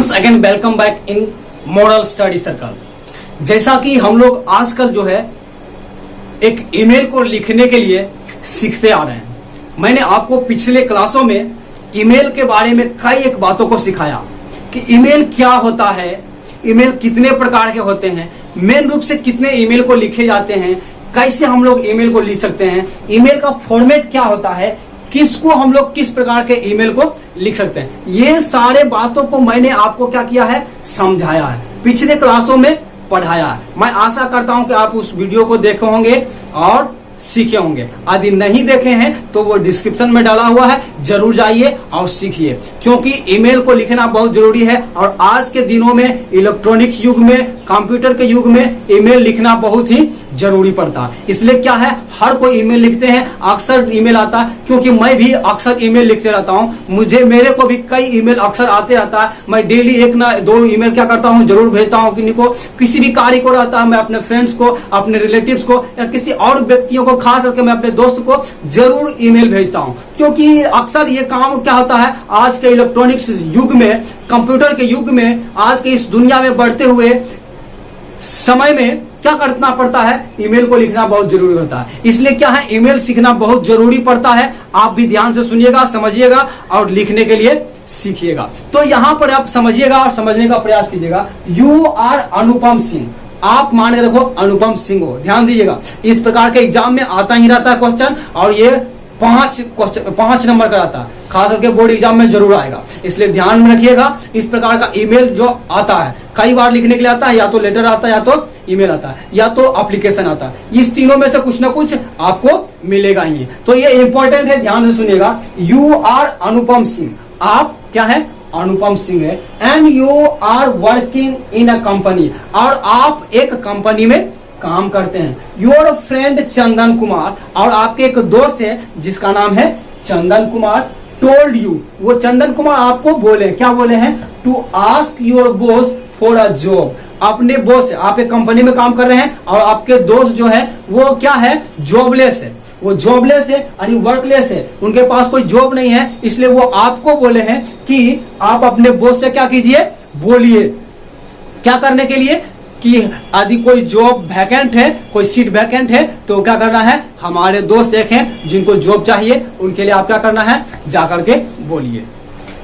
Once again welcome back in model study circle. जैसा कि हम लोग आजकल जो है एक ईमेल को लिखने के लिए सीखते आ रहे हैं। मैंने आपको पिछले क्लासों में ईमेल के बारे में कई एक बातों को सिखाया कि ईमेल क्या होता है, ईमेल कितने प्रकार के होते हैं, मेन रूप से कितने ईमेल को लिखे जाते हैं, कैसे हम लोग ईमेल को लिख सकते हैं, ईमेल का फॉर्मेट क्या होता है, किसको हम लोग किस प्रकार के ईमेल को लिख सकते हैं। ये सारे बातों को मैंने आपको क्या किया है, समझाया है, पिछले क्लासों में पढ़ाया है। मैं आशा करता हूं कि आप उस वीडियो को देखे होंगे और सीखे होंगे। यदि नहीं देखे हैं तो वो डिस्क्रिप्शन में डाला हुआ है, जरूर जाइए और सीखिए, क्योंकि ईमेल को लिखना बहुत जरूरी है। और आज के दिनों में इलेक्ट्रॉनिक युग में, कंप्यूटर के युग में ईमेल लिखना बहुत ही जरूरी पड़ता है। इसलिए क्या है, हर कोई ईमेल लिखते हैं, अक्सर ईमेल आता है, क्योंकि मैं भी अक्सर ईमेल लिखते रहता हूं। मेरे को भी कई ईमेल अक्सर आते रहता है। मैं डेली एक ना दो ईमेल क्या करता हूं, जरूर भेजता हूं। किसी भी कार्य को रहता है, मैं अपने फ्रेंड्स को, अपने रिलेटिव्स को या किसी और व्यक्तियों को, खास करके मैं अपने दोस्त को जरूर ईमेल भेजता हूं, क्योंकि अक्सर ये काम क्या होता है, आज के इलेक्ट्रॉनिक्स युग में, कंप्यूटर के युग में, आज के इस दुनिया में बढ़ते हुए समय में क्या करना पड़ता है, ईमेल को लिखना बहुत जरूरी होता है। इसलिए क्या है, ईमेल सीखना बहुत जरूरी पड़ता है। आप भी ध्यान से सुनिएगा, समझिएगा और लिखने के लिए सीखिएगा। तो यहां पर आप समझिएगा और समझने का प्रयास कीजिएगा। यू आर अनुपम सिंह, आप मान के रखो अनुपम सिंह हो। ध्यान दीजिएगा, इस प्रकार के एग्जाम में आता ही रहता है क्वेश्चन, और ये 5 नंबर का आता है, खास करके बोर्ड एग्जाम में जरूर आएगा। इसलिए ध्यान में रखिएगा, इस प्रकार का ईमेल जो आता है, कई बार लिखने के लिए आता है, या तो लेटर आता है, या तो ईमेल आता है, या तो एप्लीकेशन आता है। इस तीनों में से कुछ ना कुछ आपको मिलेगा ही। तो ये इंपॉर्टेंट है, ध्यान से सुनिएगा। यू आर अनुपम सिंह, आप क्या है, अनुपम सिंह है। And you are working in a company, और आप एक कंपनी में काम करते हैं। योर फ्रेंड चंदन कुमार, और आपके एक दोस्त है जिसका नाम है चंदन कुमार, टोल्ड यू, वो चंदन कुमार आपको बोले, क्या बोले हैं, to ask your boss for a job. अपने बॉस, आप एक कंपनी में काम कर रहे हैं और आपके दोस्त जो है वो क्या है, जॉबलेस है, वो जॉबलेस है यानी वर्कलेस है, उनके पास कोई जॉब नहीं है। इसलिए वो आपको बोले हैं कि आप अपने बॉस से क्या कीजिए, बोलिए, क्या करने के लिए, कि यदि कोई जॉब वैकेंट है, कोई सीट वैकेंट है, तो क्या करना है, हमारे दोस्त एक हैं जिनको जॉब चाहिए, उनके लिए आप क्या करना है, जाकर के बोलिए।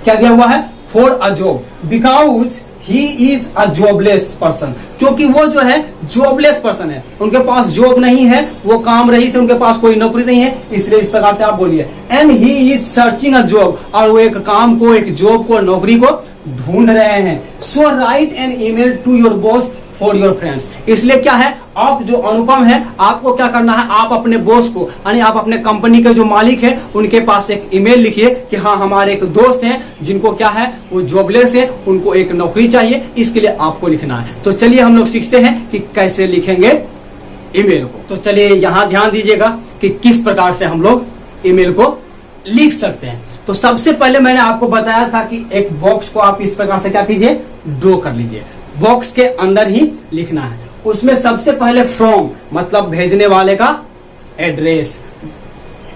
क्या दिया हुआ है, for a job, because he is a jobless person, क्योंकि वो जो है जॉबलेस पर्सन है, उनके पास जॉब नहीं है, वो काम रही थे, उनके पास कोई नौकरी नहीं है, इसलिए इस प्रकार से आप बोलिए। And he is searching a job, और वो एक काम को, एक जॉब को, नौकरी को ढूंढ रहे हैं। So write an email to your boss for your friends. इसलिए क्या है, आप जो अनुपम है, आपको क्या करना है, आप अपने बॉस को, यानी आप अपने कंपनी के जो मालिक है, उनके पास एक ईमेल लिखिए कि हाँ, हमारे एक दोस्त हैं जिनको क्या है, वो जॉबलेस है, उनको एक नौकरी चाहिए, इसके लिए आपको लिखना है। तो चलिए हम लोग सीखते हैं कि कैसे लिखेंगे ईमेल को। तो चलिए यहाँ ध्यान दीजिएगा कि किस प्रकार से हम लोग ईमेल को लिख सकते हैं। तो सबसे पहले मैंने आपको बताया था कि एक बॉक्स को आप इस प्रकार से क्या कीजिए, ड्रॉ कर लीजिए, बॉक्स के अंदर ही लिखना है। उसमें सबसे पहले फ्रॉम मतलब भेजने वाले का एड्रेस,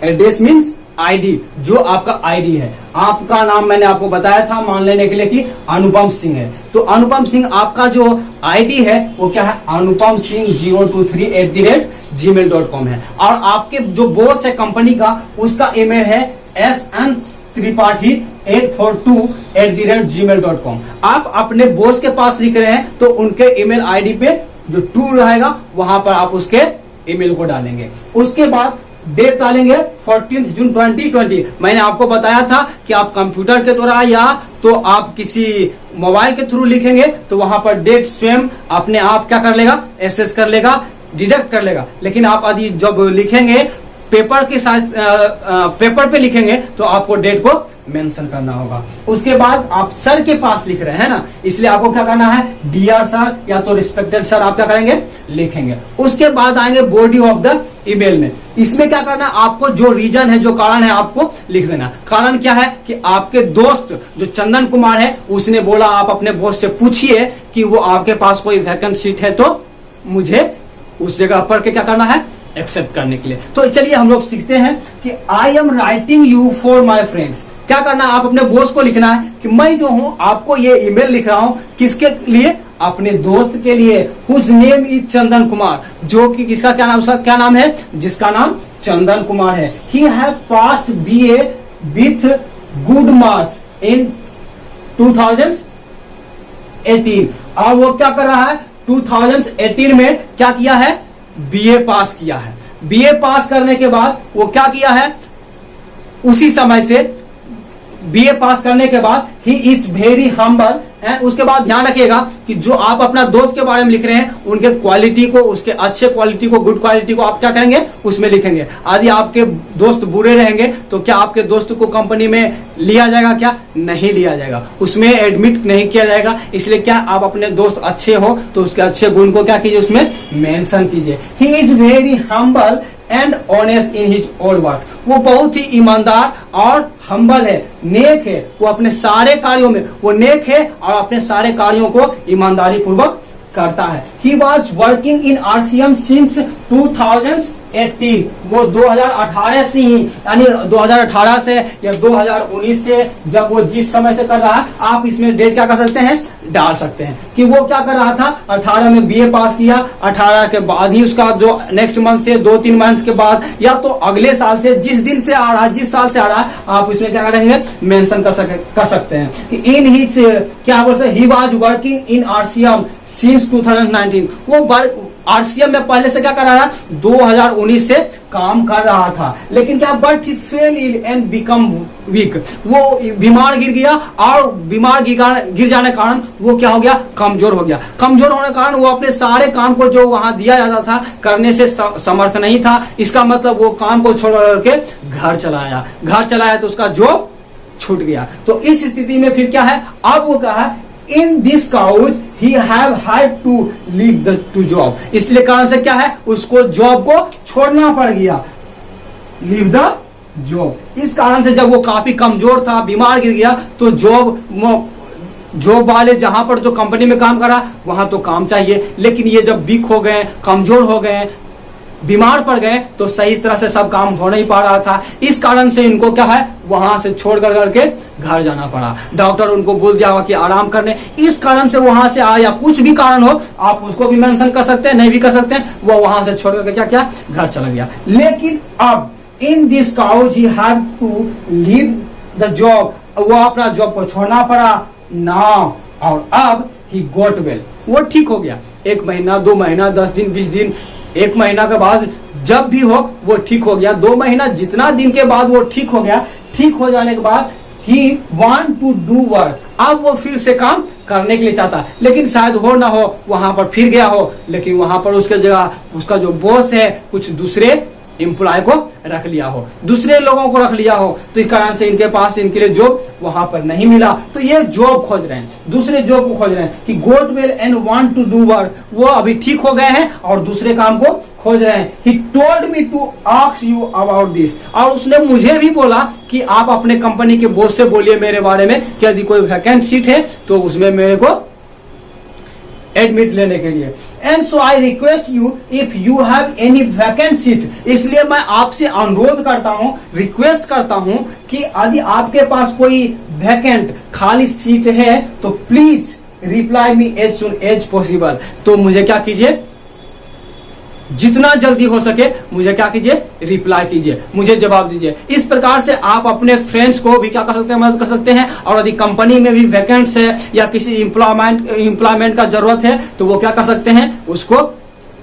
एड्रेस मीन्स आईडी, जो आपका आईडी है। आपका नाम मैंने आपको बताया था मान लेने के लिए कि अनुपम सिंह है, तो अनुपम सिंह आपका जो आईडी है वो क्या है, अनुपम सिंह 023@gmail.com है। और आपके जो बॉस है कंपनी का, उसका ईमेल है SN3Tripathi842@gmail.com। आप अपने बॉस के पास लिख रहे हैं तो उनके ईमेल आईडी पे जो 2 रहेगा, वहां पर आप उसके ईमेल को डालेंगे। उसके बाद डेट डालेंगे 14 जून 2020। मैंने आपको बताया था कि आप कंप्यूटर के द्वारा या तो आप किसी मोबाइल के थ्रू लिखेंगे तो वहां पर डेट स्वयं अपने आप क्या कर लेगा, एसेस कर लेगा, डिडक्ट कर लेगा। लेकिन आप यदि जब लिखेंगे पेपर के साथ, पेपर पे लिखेंगे तो आपको डेट को मेंशन करना होगा। उसके बाद आप सर के पास लिख रहे हैं ना, इसलिए आपको क्या करना है, डियर सर या तो रिस्पेक्टेड सर आप क्या करेंगे, लिखेंगे। उसके बाद आएंगे बॉडी ऑफ द ईमेल में। इसमें क्या करना है, आपको जो रीजन है, जो कारण है, आपको लिख देना। कारण क्या है कि आपके दोस्त जो चंदन कुमार है, उसने बोला, आप अपने बॉस से पूछिए कि वो आपके पास कोई वैकेंट सीट है तो मुझे उस जगह पर क्या करना है, एक्सेप्ट करने के लिए। तो चलिए हम लोग सीखते हैं कि I am writing you for my friends. क्या करना है, आप अपने बॉस को लिखना है कि मैं जो हूं आपको ये ईमेल लिख रहा हूं किसके लिए, अपने दोस्त के लिए, whose name is Chandan Kumar, जो कि किसका क्या नाम है, जिसका नाम चंदन कुमार है। He have passed BA with good marks in 2018। और वो क्या कर रहा है, 2018 में क्या किया है, BA पास किया है। BA पास करने के बाद वो क्या किया है, उसी समय से BA पास करने के बाद ही इज वेरी हम्बल। उसके बाद ध्यान रखिएगा कि जो आप अपना दोस्त के बारे में लिख रहे हैं उनके क्वालिटी को, उसके अच्छे क्वालिटी को, गुड क्वालिटी को आप क्या करेंगे, उसमें लिखेंगे। यदि आपके दोस्त बुरे रहेंगे तो क्या आपके दोस्त को कंपनी में लिया जाएगा, क्या नहीं लिया जाएगा, उसमें एडमिट नहीं किया जाएगा। इसलिए क्या आप अपने दोस्त अच्छे हो तो उसके अच्छे गुण को क्या कीजिए, उसमें मेंशन कीजिए। He is very humble and honest in his own work. वो बहुत ही ईमानदार और हम्बल है, नेक है। वो अपने सारे कार्यों में वो नेक है और अपने सारे कार्यों को ईमानदारी पूर्वक करता है। He was working in RCM since 2018। वो 2018 से ही, यानी 2018 से या 2019 से, जब वो जिस समय से कर रहा है, आप इसमें डेट क्या कर सकते हैं, डाल सकते हैं कि वो क्या कर रहा था। 18 में BA पास किया, 18 के बाद ही उसका जो नेक्स्ट मंथ से 2-3 मंथ के बाद या तो अगले साल से, जिस दिन से आ रहा है, जिस साल से आ रहा है, आप इसमें क्या करेंगे, मेंशन कर सकते हैं कि इन हिज क्या बोलते हैं, he was working in RCM since 2019। वो RCM में पहले से क्या कर रहा था, 2019 से काम कर रहा था। लेकिन क्या, but he fell ill and become weak. वो बीमार गिर गया और बीमार गिर जाने के कारण वो क्या हो गया, कमजोर हो गया। कमजोर होने के कारण वो अपने सारे काम को जो वहां दिया जाता था करने से समर्थ नहीं था। इसका मतलब वो काम को छोड़ करके घर चलाया तो उसका जॉब छूट गया। तो इस स्थिति में फिर क्या है, अब वो क्या है, in this cause he have had to leave the to job. इसलिए कारण से क्या है, उसको जॉब को छोड़ना पड़ गया, लीव द जॉब। इस कारण से जब वो काफी कमजोर था, बीमार गिर गया, तो जॉब वाले जहां पर जो कंपनी में काम करा वहां तो काम चाहिए, लेकिन ये जब वीक हो गए, कमजोर हो गए, बीमार पड़ गए, तो सही तरह से सब काम हो नहीं पा रहा था। इस कारण से इनको क्या है, वहां से छोड़ करके घर जाना पड़ा। डॉक्टर उनको बोल दिया हुआ कि आराम करने, इस कारण से वहां से आया। कुछ भी कारण हो, आप उसको भी मेंशन कर सकते हैं, नहीं भी कर सकते हैं। वो वहां से छोड़ करके क्या घर चला गया। लेकिन अब in this cause he have to leave the job. वो अपना जॉब को छोड़ना पड़ा नाउ, और अब ही गॉट वेल। वो ठीक हो गया। 1 महीना, 2 महीना, 10 दिन, 20 दिन, 1 महीना के बाद जब भी हो वो ठीक हो गया। 2 महीना, जितना दिन के बाद वो ठीक हो गया। ठीक हो जाने के बाद he want to do work. अब वो फिर से काम करने के लिए चाहता, लेकिन शायद हो ना हो, वहां पर फिर गया हो, लेकिन वहां पर उसके जगह उसका जो बॉस है कुछ दूसरे एम्प्लॉय को रख लिया हो, दूसरे लोगों को रख लिया हो। तो इस कारण से इनके पास इनके लिए जॉब वहां पर नहीं मिला। तो ये जॉब खोज रहे हैं, दूसरे जॉब को खोज रहे हैं कि got well and want to do work. वो अभी ठीक हो गए हैं और दूसरे काम को खोज रहे हैं। He told me to ask you about this। और उसने मुझे भी बोला कि आप अपने कंपनी के बॉस से बोलिए मेरे बारे में कि यदि कोई वैकेंट सीट है तो उसमें मेरे को एडमिट लेने के लिए। And so I request you if you have any vacant seat. इसलिए मैं आपसे अनुरोध करता हूं, रिक्वेस्ट करता हूं कि यदि आपके पास कोई वैकेंट खाली सीट है तो please reply me as soon as possible. तो मुझे क्या कीजिए, जितना जल्दी हो सके मुझे क्या कीजिए, रिप्लाई कीजिए, मुझे जवाब दीजिए। इस प्रकार से आप अपने फ्रेंड्स को भी क्या कर सकते हैं, मदद कर सकते हैं। और यदि कंपनी में भी वैकेंट्स है या किसी एम्प्लॉयमेंट का जरूरत है तो वो क्या कर सकते हैं, उसको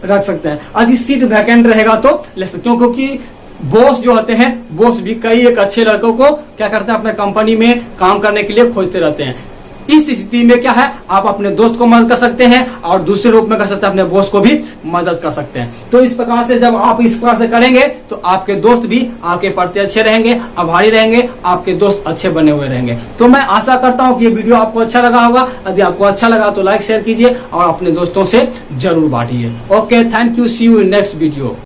रख सकते हैं। यदि सीट वैकेंट रहेगा तो ले सकते हो, क्योंकि बॉस जो होते हैं, बॉस भी कई एक अच्छे लड़कों को क्या करते हैं, अपने कंपनी में काम करने के लिए खोजते रहते हैं। इस स्थिति में क्या है, आप अपने दोस्त को मदद कर सकते हैं और दूसरे रूप में कर सकते हैं, अपने बॉस को भी मदद कर सकते हैं। तो इस प्रकार से जब आप इस प्रकार से करेंगे तो आपके दोस्त भी आपके प्रति अच्छे रहेंगे, आभारी रहेंगे, आपके दोस्त अच्छे बने हुए रहेंगे। तो मैं आशा करता हूं कि ये वीडियो आपको अच्छा लगा होगा। यदि आपको अच्छा लगा तो लाइक शेयर कीजिए और अपने दोस्तों से जरूर बांटिए। Okay, thank you, see you in next video.